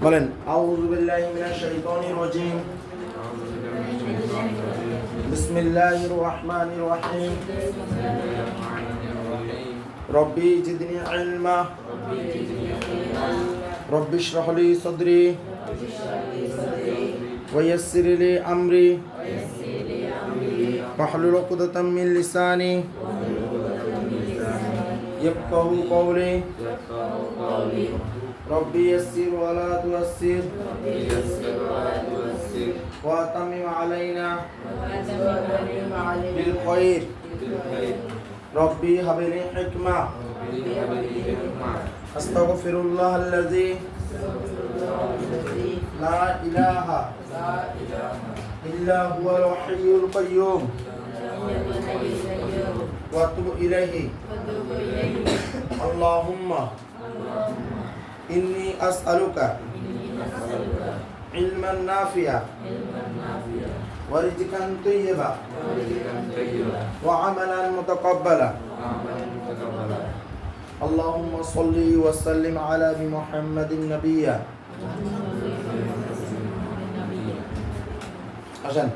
বলেন আউযু বিল্লাহি মিনাশ শাইতানির রাজীম বিসমিল্লাহির রহমানির রহিম রব্বি জিদনি ইলমা রব্বি ইশরাহ লি সাদরি ওয়া ইয়াসসির লি আমরি واحلل عقدة من لساني يفقهوا قولي ربي يسر ولا تؤثر وأتمم علينا بالخير ربي هب لي حكمة أستغفر الله الذي لا إله إلا هو الحي القيوم وأتوب إليه اللهم إني أسألك علما نافعا ورزقا طيبا وعملا متقبلا اللهم صل وسلم على محمد النبي আসেন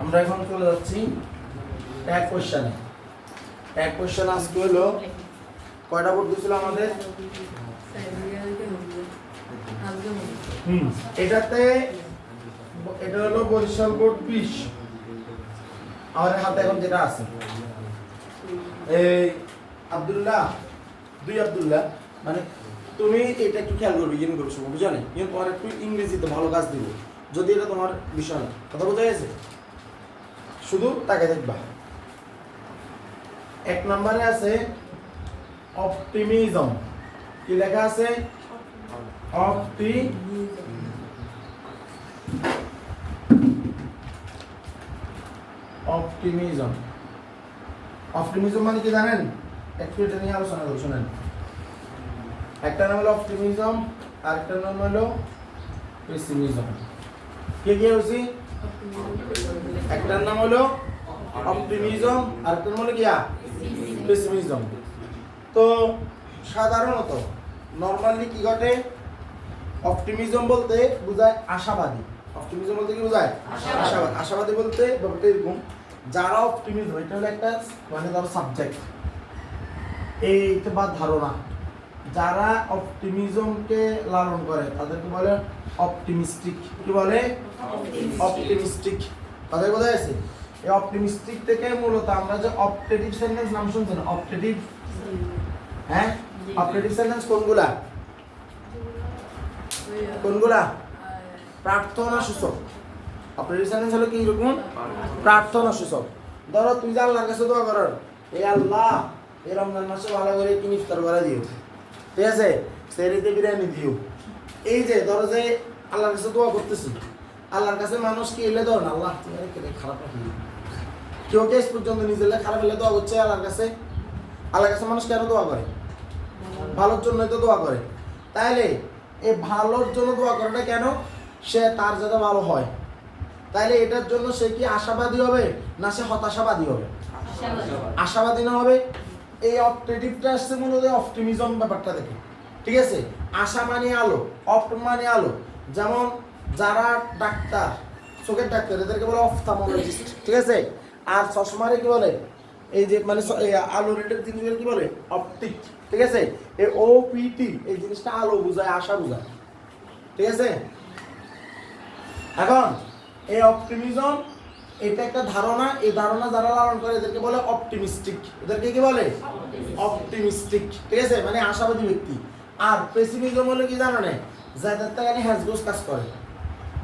আমরা এখন চলে যাচ্ছি ট্যাগ কোশ্চেনে। ট্যাগ কোশ্চেন আজকে হলো কয়টা বোর্ড দিছিল আমাদের? এটাতে এটা হলো বরিশাল বোর্ড 20। আমাদের হাতে এখন যেটা আছে এই আব্দুল্লাহ আব্দুল্লাহ, মানে তুমি এটা একটু খেয়াল করবে, ইয়ে করবে সব বুঝানে, কিন্তু তোমার একটু ইংরেজিতে ভালো কাজ দিব, যদি এটা তোমার বিষয় না। কথা বোঝা গেছে? শুধু তাকে দেখবা। 1 নম্বরে আছে অপটিমিজম। কি লেখা আছে? অপটিমিজম। অপটিমিজম মানে কি জানেন? একটু এটা নিয়ে আলোচনা করব, শুনেন। একটা নাম হলো অপটিমিজম, আর একটা নাম হলো পেসিমিজম। কে কে হইছি? একটার নাম হলো অপটিমিজম, আর একটার নাম হলো কি? পেসিমিজম। তো সাধারণত নরমালি কি ঘটে? অপটিমিজম বলতে বোঝায় আশাবাদী। অপটিমিজম বলতে কি বোঝায়? আশাবাদী। আশাবাদী বলতে ব্যাপারটা এরকম, যারা অপটিমিজম, এটা হলো একটা মানে তার সাবজেক্ট, এইটা বা ধারণা, যারা অপটিমিজমকে লালন করে তাদেরকে বলে অপটিমিস্টিক। কি বলে? অপটিমিস্টিক। কথা বোঝা গেছে? এই অপটিমিস্টিক থেকে মূলত আমরা যে অপটেটিভ সেন্টেন্স নাম শুনছেন, অপটেটিভ, হ্যাঁ, অপটেটিভ সেন্টেন্স কোনগুলা? কোনগুলা? প্রার্থনা সূচক। অপটেটিভ সেন্টেন্স হলো কি রকম? প্রার্থনা সূচক। ধরো তুই যে আল্লাহর কাছে দোয়া করার, এই আল্লাহ এই রমজান মাসে ভালো করে কি ইফতার করে দিও, ঠিক আছে, সেরিতে বিরিয়ানি দিও। এই যে ধরো যে আল্লাহর কাছে দোয়া করতেছি, আল্লাহর কাছে মানুষ কি এলে ধরেন আল্লাহ তুমি খারাপ রাখি, কেউ কেস পর্যন্ত নিজের খারাপ এলে দোয়া করছে আল্লাহর কাছে। আল্লাহর কাছে মানুষ কেন দোয়া করে? ভালোর জন্যই তো দোয়া করে। তাইলে এই ভালোর জন্য দোয়া করাটা কেন? সে তার যাতে ভালো হয়। তাইলে এটার জন্য সে কি আশাবাদী হবে না সে হতাশাবাদী হবে? আশাবাদী না হবে। এই অপটেটিভটা আসছে মূলত অপটিমিজম ব্যাপারটা দেখে, ঠিক আছে। আশা মানে আলো, অপ্ট মানে আলো। যেমন যারা ডাক্তার, চোখের ডাক্তার, এদেরকে বলে অফথালমোলজিস্ট, ঠিক আছে। আর চশমারে কি বলে? এই যে মানে আলো রিলেটেড জিনিসগুলো কি বলে? অপটিক, ঠিক আছে। এই ওপিটি এই জিনিসটা আলো বোঝায়, আশা বোঝায়, ঠিক আছে। এখন এই অপটিমিজম এটা একটা ধারণা, এই ধারণা যারা লালন করে এদেরকে বলে অপটিমিস্টিক। এদেরকে কি বলে? অপটিমিস্টিক, ঠিক আছে, মানে আশাবাদী ব্যক্তি। আর পেসিমিজম হলো কি জানো না? যাদের তাকে হ্যাজগোজ কাজ করে।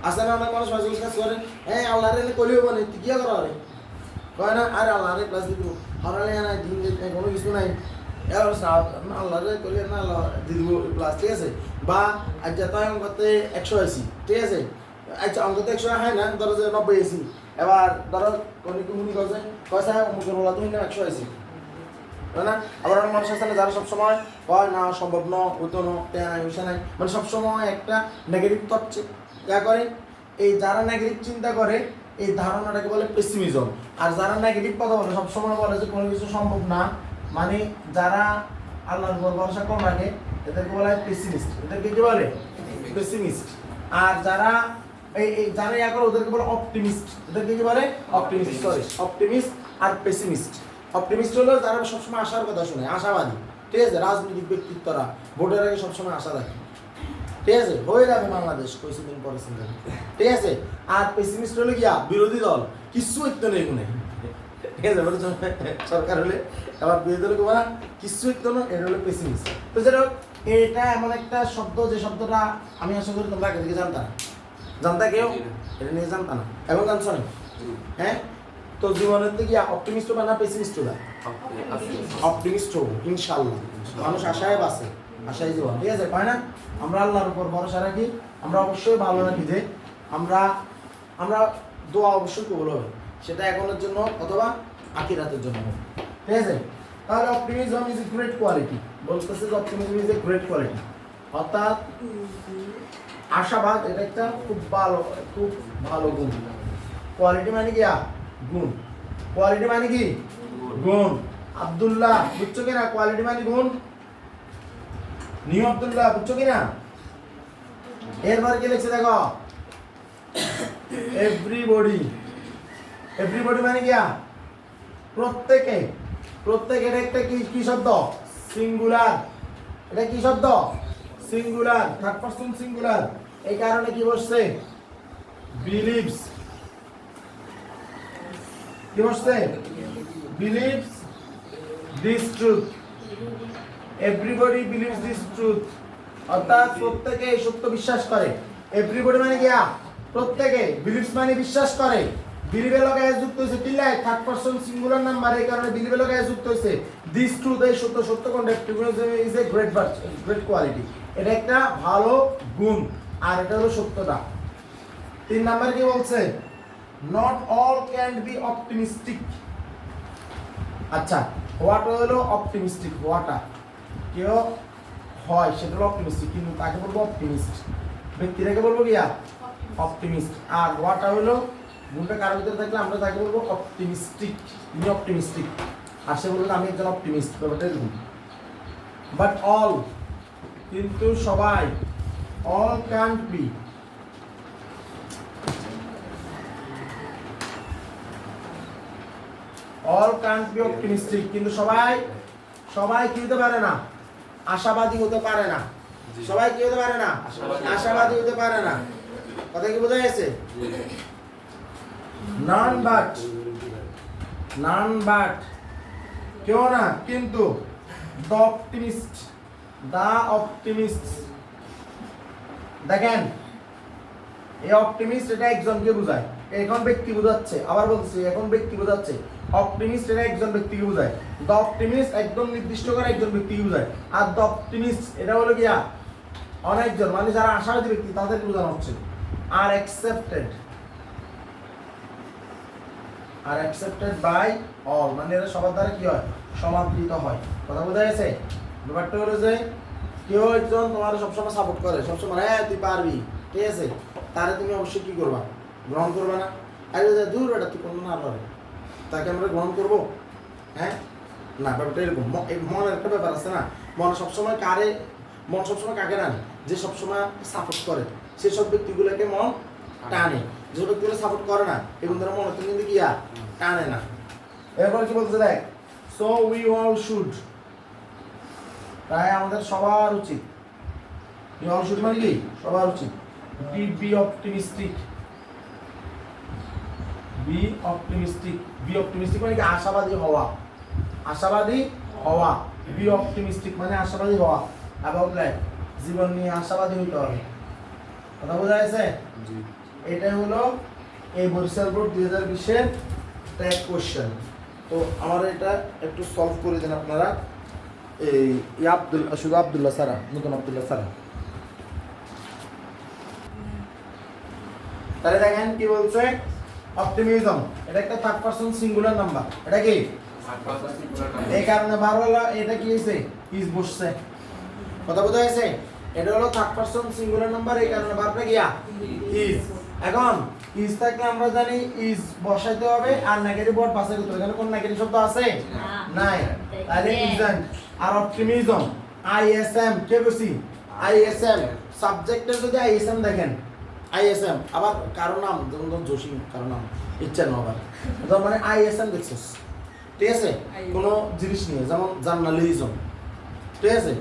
আসলে না, অনেক মানুষ হ্যাজগোজ কাজ করে, হ্যাঁ আল্লাহর এনে কলিও বলে তুই কি করা রে, কয় না আরে আল্লাহরে ক্লাস দিব হারালে নাই, দিন কোনো কিছু নাই, আল্লাহরে কলিয়ে না আল্লাহ দিয়ে দিব ক্লাস, ঠিক আছে। বা আচ্ছা তাই অঙ্কতে 100 আছি, ঠিক আছে, আচ্ছা অঙ্কতে 100 হয় না, ধরো যে 90 আছি। এবার ধরো কোনি কুমুনি কছে কয়সা অমুকের বলা তুমি না 100 আছি, তাই না? আবার অনেক মানুষ আছে না যারা সবসময় কয় না সম্ভব ন, হইতো ন, নাই হইসা নাই, মানে সবসময় একটা নেগেটিভ থট করে। এই যারা নেগেটিভ চিন্তা করে এই ধারণাটাকে বলে পেসিমিজম। আর যারা নেগেটিভ কথা বলে সবসময় বলে যে কোনো কিছু সম্ভব না, মানে যারা আল্লাহর উপর ভরসা কম রাখে এদেরকে বলা হয় পেসিমিস্ট। এদেরকে কি বলে? পেসিমিস্ট। আর যারা যারা ইয়া করে ওদেরকে বলে অপটিমিস্ট। এদেরকে কি বলে? অপটিমিস্ট। সরি, অপটিমিস্ট আর পেসিমিস্ট। অপটিমিস্ট হলো যারা সবসময় আশার কথা শুনে, আশাবাদী। ঠিক আছে, রাজনৈতিক ব্যক্তিত্বরা ভোটের আগে সবসময় আশা রাখে। ঠিক আছে, হয়ে যাবে বাংলাদেশ কিছুদিন পরে চিন্তা। ঠিক আছে, আর পেসিমিস্ট হলো গিয়া বিরোধী দল, কিছু একটু নেই গুনে। ঠিক আছে, সরকার হলে আবার বিরোধী দল বলা কিছু একটু না, এটা হলো পেসিমিস্ট। তো যাই হোক, এটা এমন একটা শব্দ যে শব্দটা আমি আশা করি তোমরা আগে থেকে জানতা না। জানতা কেউ? এটা নিয়ে জানতা না, এবং জানছো না? হ্যাঁ, তো জীবনের দিকে অপটিমিস্ট বা না পেসিমিস্ট হবা? অপটিমিস্ট হবো ইনশাআল্লাহ। মানুষ আশায় বাঁচে, আশায় জীবন। ঠিক আছে, পায় না? আমরা আল্লাহর উপর ভরসা রাখি, আমরা অবশ্যই ভালো রাখি যে আমরা আমরা দোয়া অবশ্যই কবুল হবে, সেটা এখনের জন্য অথবা আখিরাতের জন্য। ঠিক আছে, তাহলে optimism is a great quality. বলতেছে যে optimism is a great quality, অর্থাৎ আশাবাদ এটা একটা খুব ভালো গুণ। কোয়ালিটি মানে কি? গুণ। কোয়ালিটি মানে কি? গুণ। আব্দুল্লাহ, বুঝছো কিনা? কোয়ালিটি মানে গুণ। নিউ আব্দুল্লাহ, বুঝছো কিনা? এরপর কি লিখছে দেখো, এভরিবডি। এভরিবডি মানে কি? প্রত্যেকে। প্রত্যেক, এটা একটা কি শব্দ? সিঙ্গুলার। এটা কি শব্দ? Singular, third person singular. এই কারণে কি বসছে? বিলিভস। কি বসছে? Believes this truth. Everybody believes this truth, অর্থাৎ প্রত্যেকে এই সত্য বিশ্বাস করে। এভরিবডি মানে কি? প্রত্যেকে। বিলিভস মানে বিশ্বাস করে। বিলিভের লগে এস যুক্ত হইছে, তিনলাই থার্ড পারসন সিঙ্গুলার নাম্বার, এই কারণে বিলিভের লগে এস যুক্ত হইছে। দিস ট্রুথ, এই সত্য। সত্য কোনটা? Is a great virtue, great quality. এটা একটা ভালো গুণ, আর এটা হলো সত্যটা। 3 নাম্বার কি বলছে? Not all can be optimistic. আচ্ছা, হোয়াট হলো অপটিমিস্টিক? হোয়াটা কেউ হয় সেটা হলো অপটিমিস্টিক, কিন্তু তাকে বলবো অপটিমিস্ট। ব্যক্তিটাকে বলবো কি? অপটিমিস্ট। আর হোয়াটা হলো গুণটা কারোর ভিতরে থাকলে আমরা তাকে বলবো অপটিমিস্টিক। তিনি অপটিমিস্টিক, আর সে বলবেন আমি একজন অপটিমিস্ট। ব্যাপারটা এরকম। বাট অল, কিন্তু সবাই। All can't B, all can't B optimistic, কিন্তু সবাই কি হতে পারে না? আশাবাদী হতে পারে না। সবাই কি হতে পারে না? আশাবাদী হতে পারে না। কথা কি বোঝা গেছে? নন বাট কেউ না, কিন্তু দ্য অপটিমিস্ট। দেখেন, এই অপটিমিস্ট এটা একজনকে বোঝায়, এখন ব্যক্তি বোঝাচ্ছে। আবার বলছি, এখন ব্যক্তি বোঝাচ্ছে। অপটিমিস্ট এটা একজন ব্যক্তিকে বোঝায়। দ্য অপটিমিস্ট একদম নির্দিষ্ট করে একজন ব্যক্তিকে বোঝায়। আর দ্য অপটিমিস্ট এটা হলো কি? অনেকজন, মানে যারা আশাবাদী ব্যক্তি তাদেরকে বোঝানো হচ্ছে। আর অ্যাকসেপ্টেড বাই অল, মানে এরা সবার দ্বারা কি হয়? সমাদৃত হয়। কথা বোঝা গেছে? ব্যাপারটা হলো যে কেউ একজন তোমার সবসময় সাপোর্ট করে, সবসময় হ্যাঁ তুই পারবি, ঠিক আছে, তারে তুমি অবশ্যই কি করবা? গ্রহণ করবা না? আরে দূর এটা তুই কোনো না পারে, তাকে আমরা গ্রহণ করবো? হ্যাঁ, না। ব্যাপারটা এরকম। মনের একটা ব্যাপার আছে না, মন সবসময় কাকে টানে? যে সবসময় সাপোর্ট করে সেসব ব্যক্তিগুলোকে মন টানে। যে ব্যক্তিগুলো সাপোর্ট করে না এবং তারা মনে কিন্তু কি টানে না। এরপর কি বলতে দেখ, সো উই অল শুড, তাই আমাদের সবার উচিত। উই অল শুড মানে কি? সবার উচিত। B optimistic. বি অপটিমিস্টিক মানে কি? আশাবাদী হওয়া। বি অপটিমিস্টিক মানে আশাবাদী হওয়া। অ্যাবাউট লাইফ, জীবন নিয়ে আশাবাদী হইতে হবে। কথা বোঝা গেছে? এটা হলো এই বরিশাল বোর্ড 2020-এর ট্যাগ কোশ্চেন। তো আমার এটা একটু সলভ করে দেন আপনারা। এই শুধু আব্দুল্লাহ সারা, নতুন আব্দুল্লাহ সারা। তাহলে দেখেন কি বলছে, অপটিমিজম এটা একটা থার্ড পারসন সিঙ্গুলার নাম্বার। এটা কি? এই কারণে বারবার এটা কি হয়েছে? ইজ বসছে। কথা বোঝা গেছে? এটা হলো থার্ড পারসন সিঙ্গুলার নাম্বার, এই কারণে বারবার গিয়া ইজ। এখন ইজ থাকলে আমরা জানি ইজ বসাইতে হবে আর নেগেটিভ ওয়ার্ড বাছাই করতে হবে। এখানে কোন নেগেটিভ শব্দ আছে? নাই। তাহলে ইজন্ট। আর অপটিমিজম আইএসএম কে বলছি আইএসএম সাবজেক্টের যদি আইএসএম দেখেন আইএসএম আবার কারো নাম যেমন জসিম কারো নাম ইচ্ছা না আবার তার মানে আইএসএম দেখছিস ঠিক আছে কোনো জিনিস নিয়ে যেমন জার্নালিজম ঠিক আছে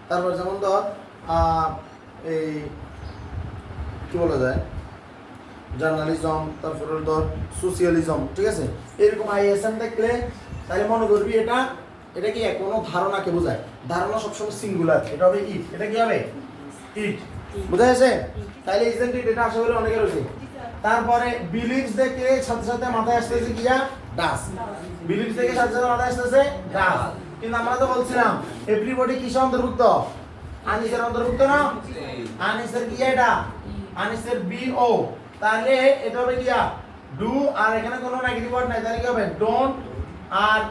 তারপর যেমন ধর এই কি বলা যায় জার্নালিজম তারপরে ধর সোশিয়ালিজম ঠিক আছে এরকম আইএসএম দেখলে তাহলে মনে করবি এটা এটা কি কোনো ধারণাকে বোঝায় ধারণা সবসময় সিঙ্গুলার এটা হবে ইট এটা কি হবে ইট বুঝা গেছে তাহলে ইজেন্ট ইট এটা আসলে অনেকের হয়েছে তারপরে বিলিভস দেখে সাথে সাথে মাথায় আসতেছে কিয়া ডাস বিলিভস দেখে সাথে সাথে মাথায় আসতেছে ডাস কিন্তু আমরা তো বলছিলাম এভরিবডি কিসের অন্তর্ভুক্ত আনিসের অন্তর্ভুক্ত না আনিসের কি এটা আনিসের বিও তাহলে এটা হবে কিয়া ডু আর এখানে কোনো নেগেটিভ ওয়ার্ড নাই তাহলে কি হবে ডোন্ট আর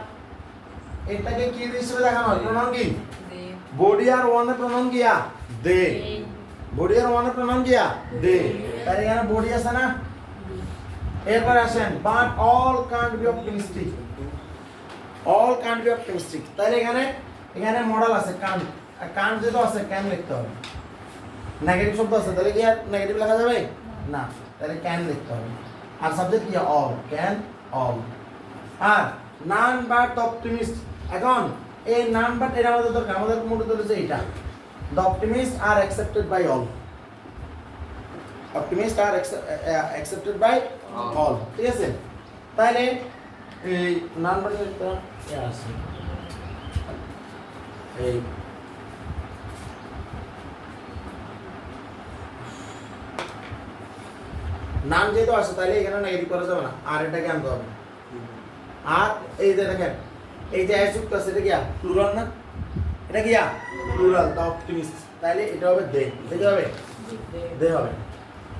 এটাকে কি হিসেবে দেখানো হয় প্রনাউন কি বডি আর ওয়ান এর প্রনাউন কিয়া দে বডি আর ওয়ান এর প্রনাউন কিয়া দে তাহলে এখানে বডি আছে না এরপর আসেন but all can't be optimistic all can't be optimistic তাহলে এখানে এখানে মডেল আছে কান্ট কান্ট যেটা আছে ক্যান লিখতে হবে নেগেটিভ শব্দ আছে তাহলে কি আর নেগেটিভ লেখা যাবে না তাহলে ক্যান লিখতে হবে আর সাবজেক্ট কি all can all are none but optimist এখন এই নান বাট এটা আমাদের দরকার আমাদের মূলত হচ্ছে এটা the optimist are accepted by all optimist are accepted by all ঠিক আছে তাহলে এই নান বাটের একটা আছে এই নাম যেহেতু আছে তাহলে এখানে নেগেটিভ করা যাবে না আর এটাকে আনতে হবে আর এই যে দেখেন এই যে এস যুক্ত আছে এটা কি প্লুরাল না এটা কি প্লুরাল দ্য অপটিমিস্ট তাহলে এটা হবে দে এটা হবে দে হবে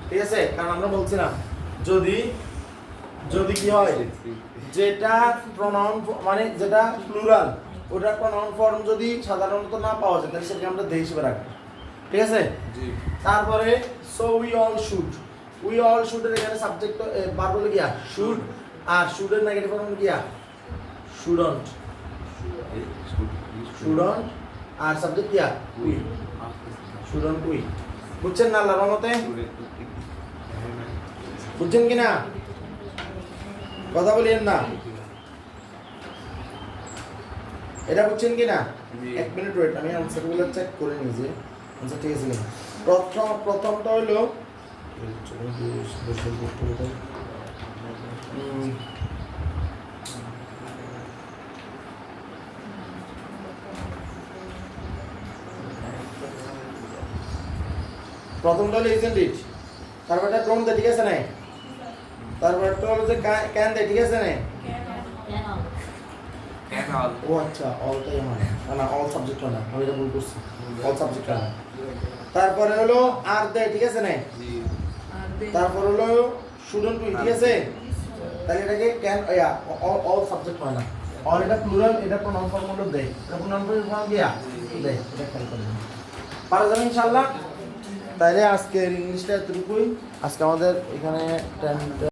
ঠিক আছে কারণ আমরা বলছিলাম যদি যদি কি হয় যেটা প্রনাউন মানে যেটা প্লুরাল ওটা প্রনাউন ফর্ম যদি সাধারণত না পাওয়া যায় তাহলে সেটাকে আমরা দে হিসেবে রাখবো ঠিক আছে জি তারপরে সো উই অল শুড এর এখানে সাবজেক্ট ভার্ব হলো কি শুড আর শুড এর নেগেটিভ ফর্ম হলো কি শুডন্ট শুডন্ট আর সাবজেক্ট কি উই শুডন্ট উই বুঝছেন না আল্লাহর রহমতে বুঝছেন কি না কথা বলেন না এটা বুঝছেন কি না এক মিনিট ওয়েট আমি আনসারগুলো চেক করে নিই যে আনসার ঠিক আছে কিনা প্রথমটা হলো প্রথমটা হলো ইজেন্ট ইট তারপরটা ডোন্ট দে ঠিক আছে না তারপরটা হলো যে ক্যান দে ঠিক আছে না ও আচ্ছা অলটাই হয় না অল সাবজেক্ট না আমি এটা ভুল করছি অল সাবজেক্ট না তারপরে হলো আর দে ঠিক আছে না তারপর হলো শুডন্ট উই ঠিক আছে তাহলে এটাকে ক্যান অল সাবজেক্ট হয় না অল এটা প্লুরাল এটা প্রনাউন ফর্ম হলো দে এটা প্রনাউন ফর্ম কি দে এটা খেয়াল করবেন পারা যাবে ইনশাআল্লাহ তাহলে আজকের ইংলিশটা এতটুকুই আজকে আমাদের এখানে